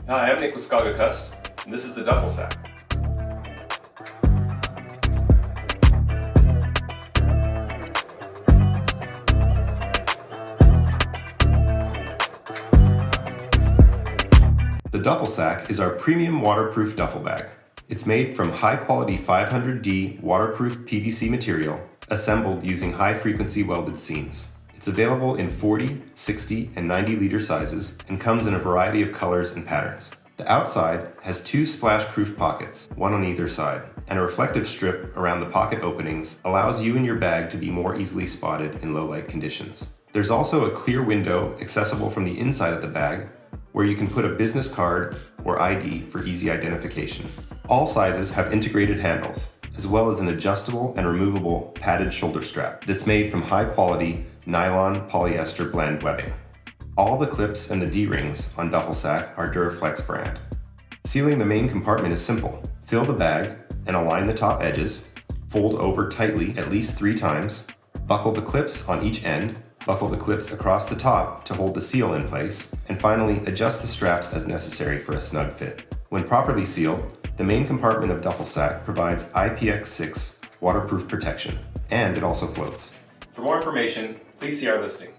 Hi, I'm Nick with Skog Kust, and this is the DuffelSa. The DuffelSa is our premium waterproof duffel bag. It's made from high-quality 500D waterproof PVC material assembled using high-frequency welded seams. It's available in 40, 60, and 90-liter sizes and comes in a variety of colors and patterns. The outside has two splash-proof pockets, one on either side, and a reflective strip around the pocket openings allows you and your bag to be more easily spotted in low-light conditions. There's also a clear window accessible from the inside of the bag where you can put a business card or ID for easy identification. All sizes have integrated handles, as well as an adjustable and removable padded shoulder strap that's made from high-quality nylon polyester blend webbing. All the clips and the D-rings on DuffelSa are Duraflex brand. Sealing the main compartment is simple. Fill the bag and align the top edges, fold over tightly at least 3 times, buckle the clips on each end, buckle the clips across the top to hold the seal in place, and finally adjust the straps as necessary for a snug fit. When properly sealed, the main compartment of DuffelSa provides IPX6 waterproof protection, and it also floats. For more information, please see our listing.